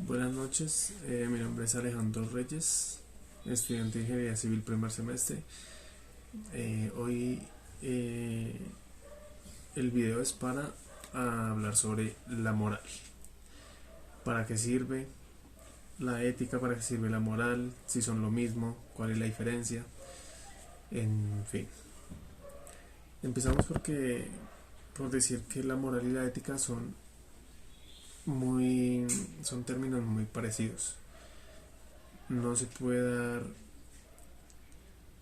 Buenas noches, mi nombre es Alejandro Reyes, estudiante de Ingeniería Civil primer semestre. Hoy el video es para hablar sobre la moral. ¿Para qué sirve la ética? ¿Para qué sirve la moral? Si son lo mismo, ¿cuál es la diferencia? En fin, empezamos por decir que la moral y la ética son términos muy parecidos. No se puede dar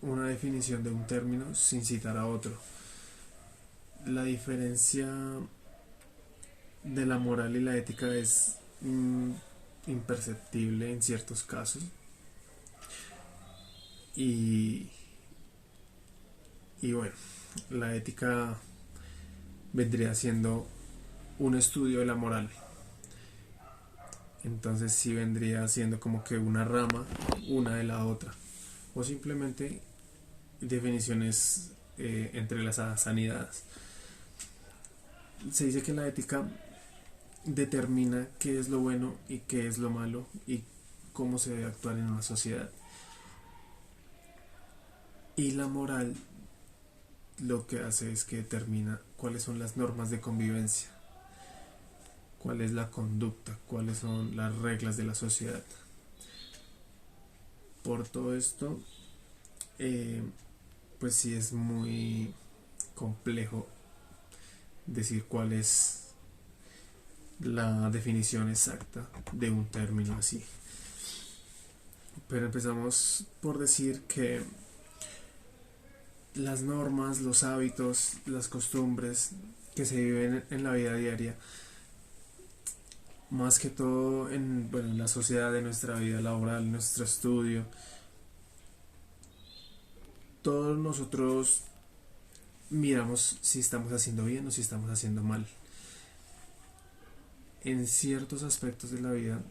una definición de un término sin citar a otro. La diferencia de la moral y la ética es imperceptible en ciertos casos y, y bueno, la ética vendría siendo un estudio de la moral. Entonces sí vendría siendo como que una rama una de la otra, o simplemente definiciones entrelazadas, sanidades. Se dice que la ética determina qué es lo bueno y qué es lo malo y cómo se debe actuar en una sociedad. Y la moral lo que hace es que determina cuáles son las normas de convivencia, cuál es la conducta, cuáles son las reglas de la sociedad. Por todo esto, eh, pues sí es muy complejo decir cuál es la definición exacta de un término así. Pero empezamos por decir que las normas, los hábitos, las costumbres que se viven en la vida diaria, más que todo en la sociedad, de nuestra vida laboral, nuestro estudio, todos nosotros miramos si estamos haciendo bien o si estamos haciendo mal. En ciertos aspectos de la vida,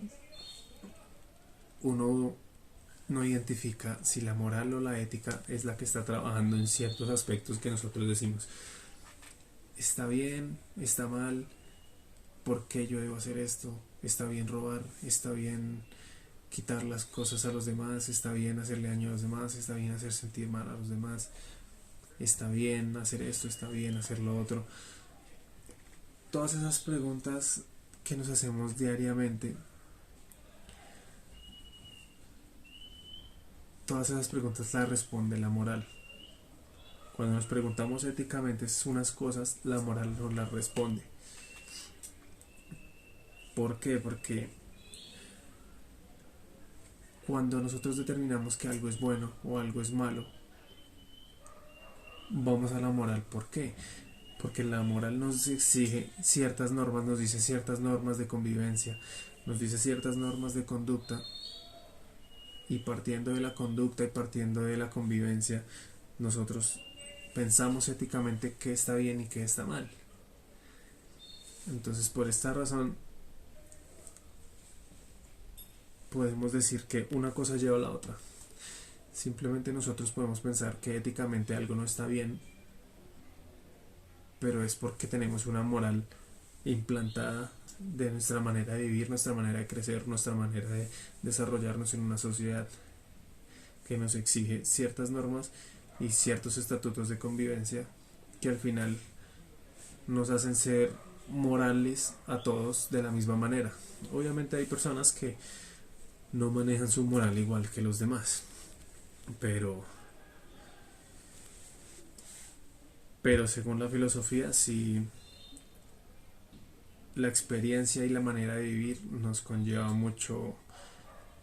uno no identifica si la moral o la ética es la que está trabajando en ciertos aspectos que nosotros decimos, está bien, está mal, ¿por qué yo debo hacer esto? ¿Está bien robar? ¿Está bien quitar las cosas a los demás? ¿Está bien hacerle daño a los demás? ¿Está bien hacer sentir mal a los demás? ¿Está bien hacer esto? ¿Está bien hacer lo otro? Todas esas preguntas que nos hacemos diariamente, todas esas preguntas las responde la moral. Cuando nos preguntamos éticamente unas cosas, la moral nos las responde. ¿Por qué? Porque cuando nosotros determinamos que algo es bueno o algo es malo, vamos a la moral. ¿Por qué? Porque la moral nos exige ciertas normas, nos dice ciertas normas de convivencia, nos dice ciertas normas de conducta, y partiendo de la conducta y partiendo de la convivencia, nosotros pensamos éticamente qué está bien y qué está mal. Entonces, por esta razón, podemos decir que una cosa lleva a la otra. Simplemente nosotros podemos pensar que éticamente algo no está bien, pero es porque tenemos una moral implantada de nuestra manera de vivir, nuestra manera de crecer, nuestra manera de desarrollarnos en una sociedad que nos exige ciertas normas y ciertos estatutos de convivencia que al final nos hacen ser morales a todos de la misma manera. Obviamente hay personas que no manejan su moral igual que los demás, pero según la filosofía, sí, la experiencia y la manera de vivir nos conlleva mucho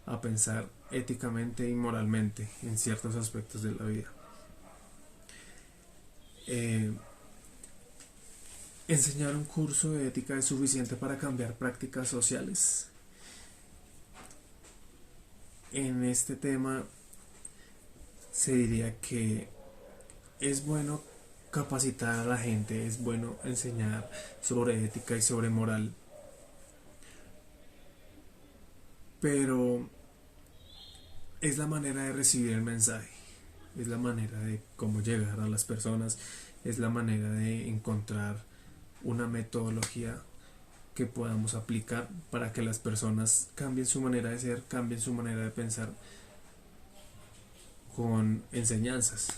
a pensar éticamente y moralmente en ciertos aspectos de la vida. Eh, ¿Enseñar un curso de ética es suficiente para cambiar prácticas sociales? En este tema se diría que es bueno capacitar a la gente, es bueno enseñar sobre ética y sobre moral, pero es la manera de recibir el mensaje, es la manera de cómo llegar a las personas, es la manera de encontrar una metodología que podamos aplicar para que las personas cambien su manera de ser, cambien su manera de pensar con enseñanzas.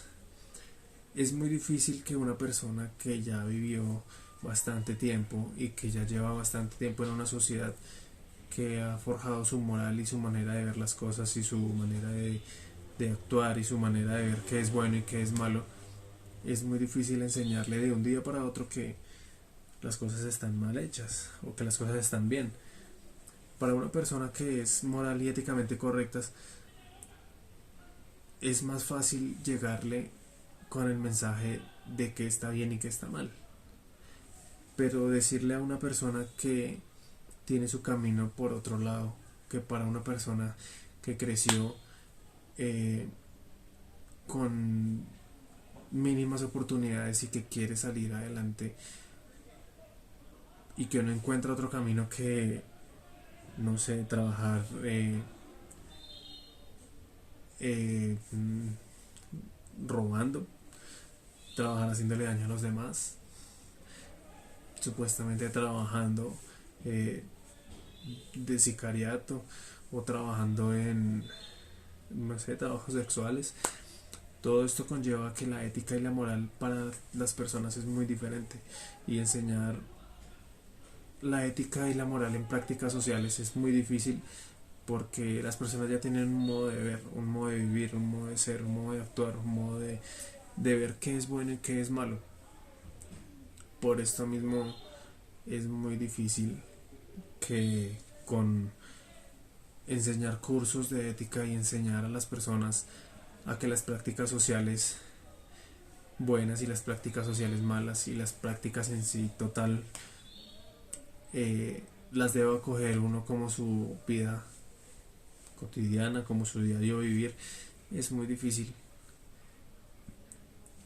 Es muy difícil que una persona que ya vivió bastante tiempo y que ya lleva bastante tiempo en una sociedad que ha forjado su moral y su manera de ver las cosas y su manera de actuar y su manera de ver qué es bueno y qué es malo, es muy difícil enseñarle de un día para otro que las cosas están mal hechas o que las cosas están bien. Para una persona que es moral y éticamente correcta, es más fácil llegarle con el mensaje de que está bien y que está mal. Pero decirle a una persona que tiene su camino por otro lado, que para una persona que creció eh, con mínimas oportunidades y que quiere salir adelante y que no encuentra otro camino que, no sé, trabajar eh, robando, trabajar haciéndole daño a los demás, supuestamente trabajando eh, de sicariato o trabajando en, no sé, trabajos sexuales. Todo esto conlleva que la ética y la moral para las personas es muy diferente, y enseñar la ética y la moral en prácticas sociales es muy difícil porque las personas ya tienen un modo de ver, un modo de vivir, un modo de ser, un modo de actuar, un modo de ver qué es bueno y qué es malo. Por esto mismo es muy difícil que con enseñar cursos de ética y enseñar a las personas a que las prácticas sociales buenas y las prácticas sociales malas y las prácticas en sí total las deba acoger uno como su vida cotidiana, como su diario vivir, es muy difícil,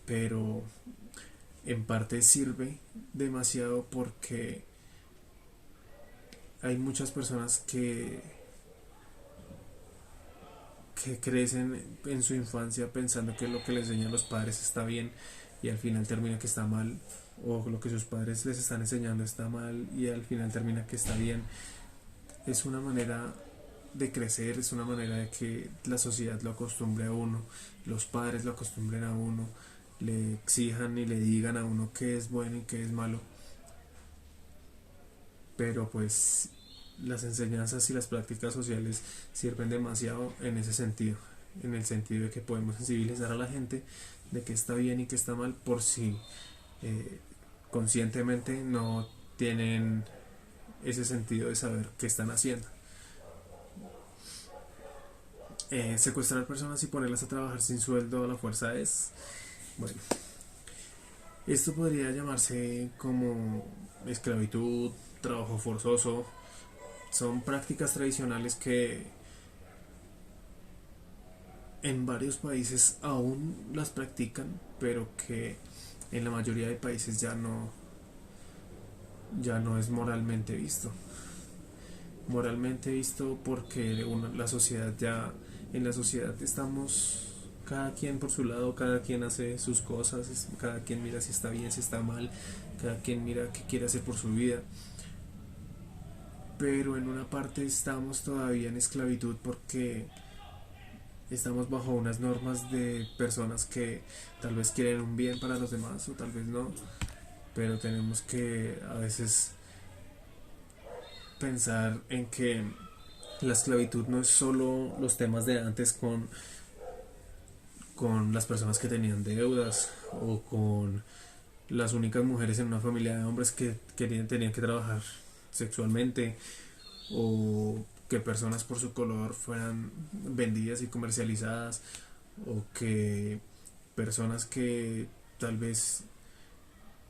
pero en parte sirve demasiado porque hay muchas personas que crecen en su infancia pensando que lo que les enseñan los padres está bien y al final termina que está mal, o lo que sus padres les están enseñando está mal y al final termina que está bien. Es una manera de crecer, es una manera de que la sociedad lo acostumbre a uno, los padres lo acostumbren a uno, le exijan y le digan a uno qué es bueno y qué es malo. Pero pues las enseñanzas y las prácticas sociales sirven demasiado en ese sentido, en el sentido de que podemos sensibilizar a la gente de que está bien y que está mal, por si eh, conscientemente no tienen ese sentido de saber qué están haciendo. Secuestrar personas y ponerlas a trabajar sin sueldo a la fuerza es, bueno, esto podría llamarse como esclavitud, trabajo forzoso. Son prácticas tradicionales que en varios países aún las practican, pero que en la mayoría de países ya no es moralmente visto. Moralmente visto porque la sociedad ya, en la sociedad estamos cada quien por su lado, cada quien hace sus cosas, cada quien mira si está bien, si está mal, cada quien mira qué quiere hacer por su vida. Pero en una parte estamos todavía en esclavitud porque estamos bajo unas normas de personas que tal vez quieren un bien para los demás o tal vez no, pero tenemos que a veces pensar en que la esclavitud no es solo los temas de antes con las personas que tenían deudas o con las únicas mujeres en una familia de hombres que tenían que trabajar sexualmente, o que personas por su color fueran vendidas y comercializadas, o que personas que tal vez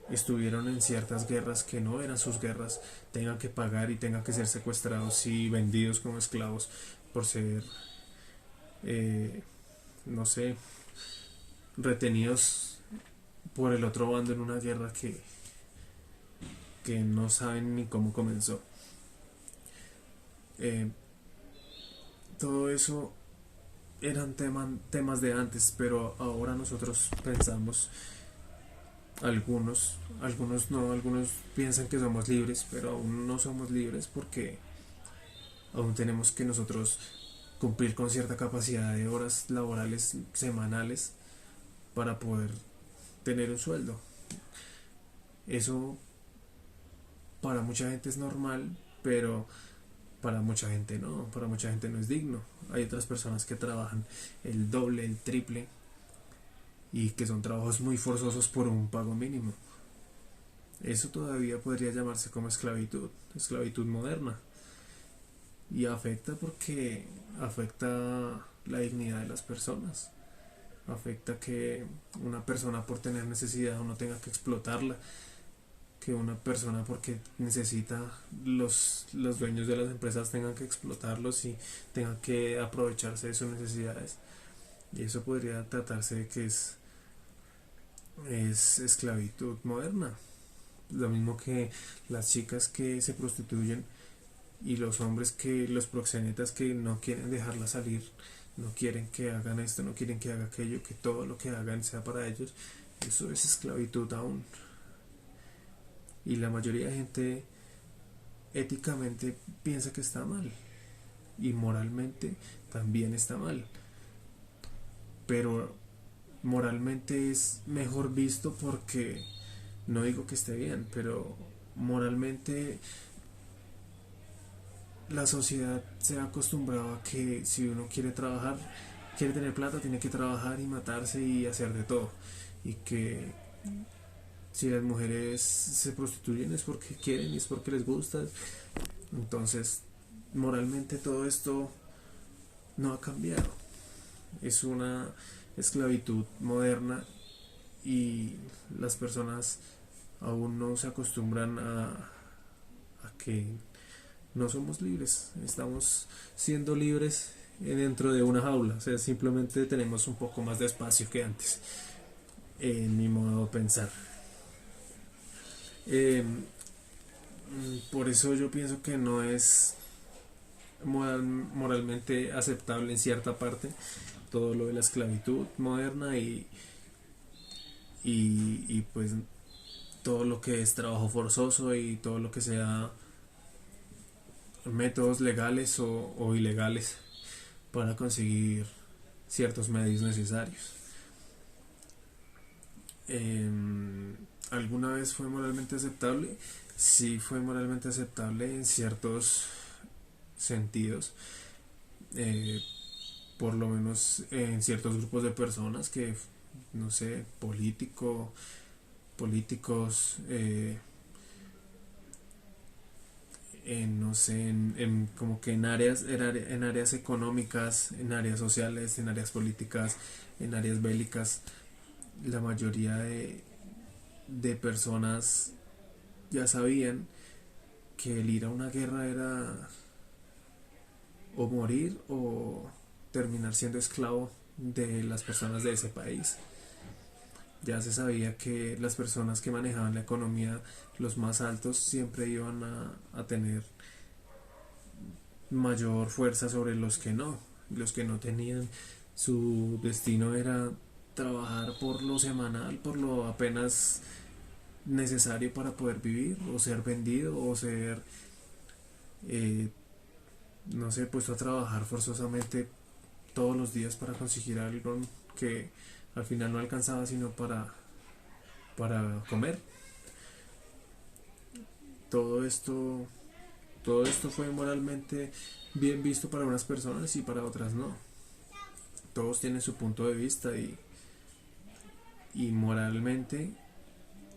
estuvieron en ciertas guerras que no eran sus guerras tengan que pagar y tengan que ser secuestrados y vendidos como esclavos por ser, eh, no sé, retenidos por el otro bando en una guerra que no saben ni cómo comenzó. Eh, Todo eso eran temas de antes, pero ahora nosotros pensamos Algunos no, algunos piensan que somos libres, pero aún no somos libres porque aún tenemos que nosotros cumplir con cierta capacidad de horas laborales semanales para poder tener un sueldo. Eso para mucha gente es normal, pero para mucha gente no, para mucha gente no es digno. Hay otras personas que trabajan el doble, el triple y que son trabajos muy forzosos por un pago mínimo. Eso todavía podría llamarse como esclavitud, esclavitud moderna. Y afecta porque afecta la dignidad de las personas. Afecta que una persona por tener necesidad uno tenga que explotarla, que una persona porque necesita los dueños de las empresas tengan que explotarlos y tengan que aprovecharse de sus necesidades. Y eso podría tratarse de que es esclavitud moderna. Lo mismo que las chicas que se prostituyen y los hombres que los proxenetas que no quieren dejarla salir, no quieren que hagan esto, no quieren que haga aquello, que todo lo que hagan sea para ellos. Eso es esclavitud aún. Y la mayoría de gente éticamente piensa que está mal y moralmente también está mal, pero moralmente es mejor visto porque no digo que esté bien, pero moralmente la sociedad se ha acostumbrado a que si uno quiere trabajar, quiere tener plata, tiene que trabajar y matarse y hacer de todo, y que si las mujeres se prostituyen es porque quieren y es porque les gusta. Entonces moralmente todo esto no ha cambiado, es una esclavitud moderna y las personas aún no se acostumbran a que no somos libres, estamos siendo libres dentro de una jaula, o sea, simplemente tenemos un poco más de espacio que antes, en mi modo de pensar. Eh, por eso yo pienso que no es moralmente aceptable en cierta parte todo lo de la esclavitud moderna y pues todo lo que es trabajo forzoso y todo lo que sea métodos legales o ilegales para conseguir ciertos medios necesarios. Eh, ¿Alguna vez fue moralmente aceptable? Sí, fue moralmente aceptable en ciertos sentidos, eh, por lo menos en ciertos grupos de personas que, no sé, políticos, no sé, como que en áreas económicas, en áreas sociales, en áreas políticas, en áreas bélicas, la mayoría de personas ya sabían que el ir a una guerra era o morir o terminar siendo esclavo de las personas de ese país. Ya se sabía que las personas que manejaban la economía, los más altos, siempre iban a tener mayor fuerza sobre los que no. Los que no tenían, su destino era trabajar por lo semanal, por lo apenas necesario para poder vivir, o ser vendido, o ser, eh, no sé, puesto a trabajar forzosamente todos los días para conseguir algo que al final no alcanzaba sino para comer. Todo esto, todo esto fue moralmente bien visto para unas personas y para otras no. Todos tienen su punto de vista y moralmente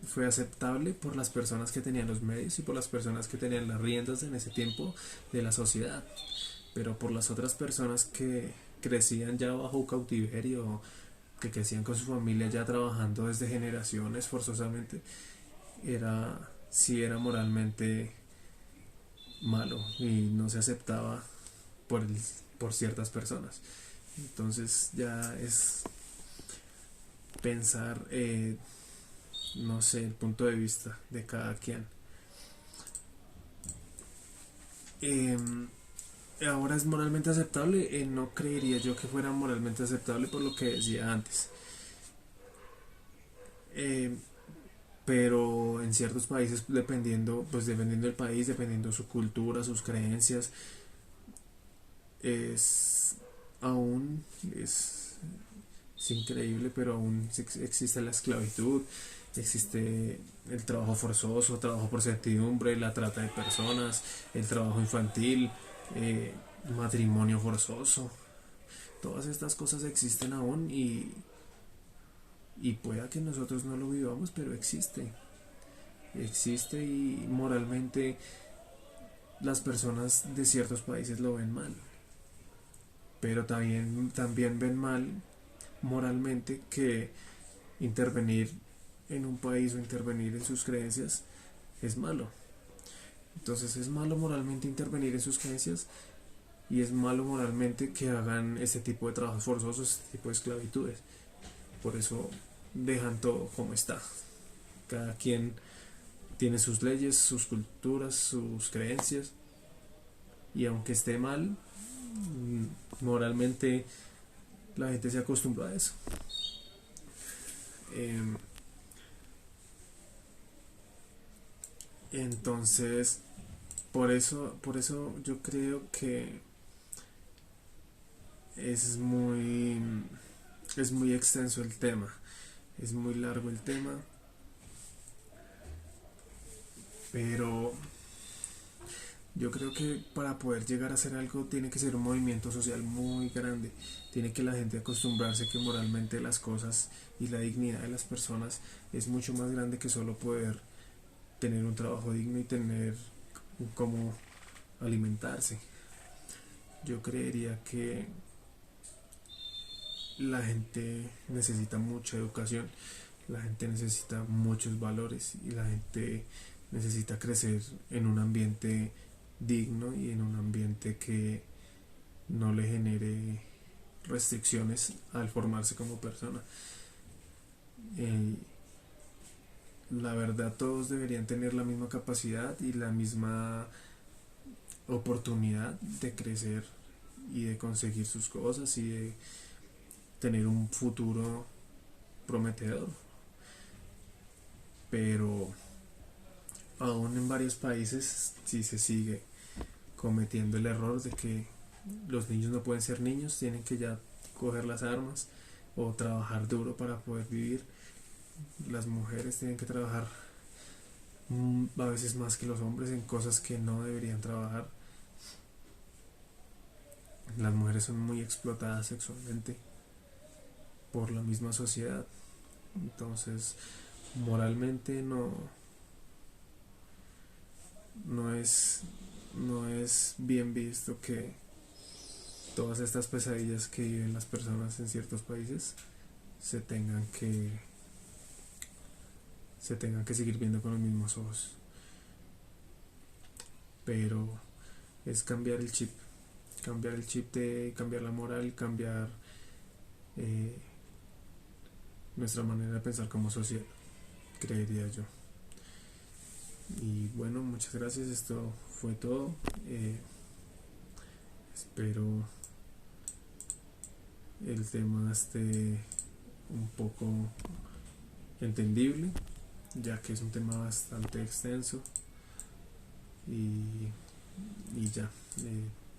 fue aceptable por las personas que tenían los medios y por las personas que tenían las riendas en ese tiempo de la sociedad, pero por las otras personas que crecían ya bajo cautiverio, que crecían con su familia ya trabajando desde generaciones forzosamente, sí era moralmente malo y no se aceptaba por, por ciertas personas. Entonces ya es pensar, no sé, el punto de vista de cada quien. Eh, Ahora es moralmente aceptable, no creería yo que fuera moralmente aceptable por lo que decía antes. Eh, pero en ciertos países, dependiendo del país, dependiendo su cultura, sus creencias, es aún es increíble, pero aún existe la esclavitud, existe el trabajo forzoso, trabajo por servidumbre, la trata de personas, el trabajo infantil, eh, matrimonio forzoso. Todas estas cosas existen aún y pueda que nosotros no lo vivamos, pero existe. Existe y moralmente las personas de ciertos países lo ven mal. Pero también ven mal moralmente que intervenir en un país o intervenir en sus creencias es malo. Entonces es malo moralmente intervenir en sus creencias y es malo moralmente que hagan este tipo de trabajos forzosos, este tipo de esclavitudes. Por eso dejan todo como está. Cada quien tiene sus leyes, sus culturas, sus creencias y aunque esté mal, moralmente la gente se acostumbra a eso. Eh, entonces, por eso yo creo que es muy, es muy extenso el tema, es muy largo el tema, pero yo creo que para poder llegar a hacer algo tiene que ser un movimiento social muy grande. Tiene que la gente acostumbrarse que moralmente las cosas y la dignidad de las personas es mucho más grande que solo poder tener un trabajo digno y tener cómo alimentarse. Yo creería que la gente necesita mucha educación, la gente necesita muchos valores y la gente necesita crecer en un ambiente digno y en un ambiente que no le genere restricciones al formarse como persona. Eh, la verdad todos deberían tener la misma capacidad y la misma oportunidad de crecer y de conseguir sus cosas y de tener un futuro prometedor. Pero aún en varios países sí se sigue cometiendo el error de que los niños no pueden ser niños, tienen que ya coger las armas o trabajar duro para poder vivir. Las mujeres tienen que trabajar a veces más que los hombres en cosas que no deberían trabajar. Las mujeres son muy explotadas sexualmente por la misma sociedad. Entonces, moralmente no es, no es bien visto que todas estas pesadillas que viven las personas en ciertos países se tengan que se tengan que seguir viendo con los mismos ojos. Pero es cambiar el chip de cambiar la moral, cambiar eh, nuestra manera de pensar como sociedad, creería yo. Y bueno, muchas gracias, esto fue todo. Espero el tema esté un poco entendible, ya que es un tema bastante extenso. Y, y ya,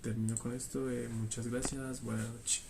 termino con esto. Muchas gracias, buenas noches.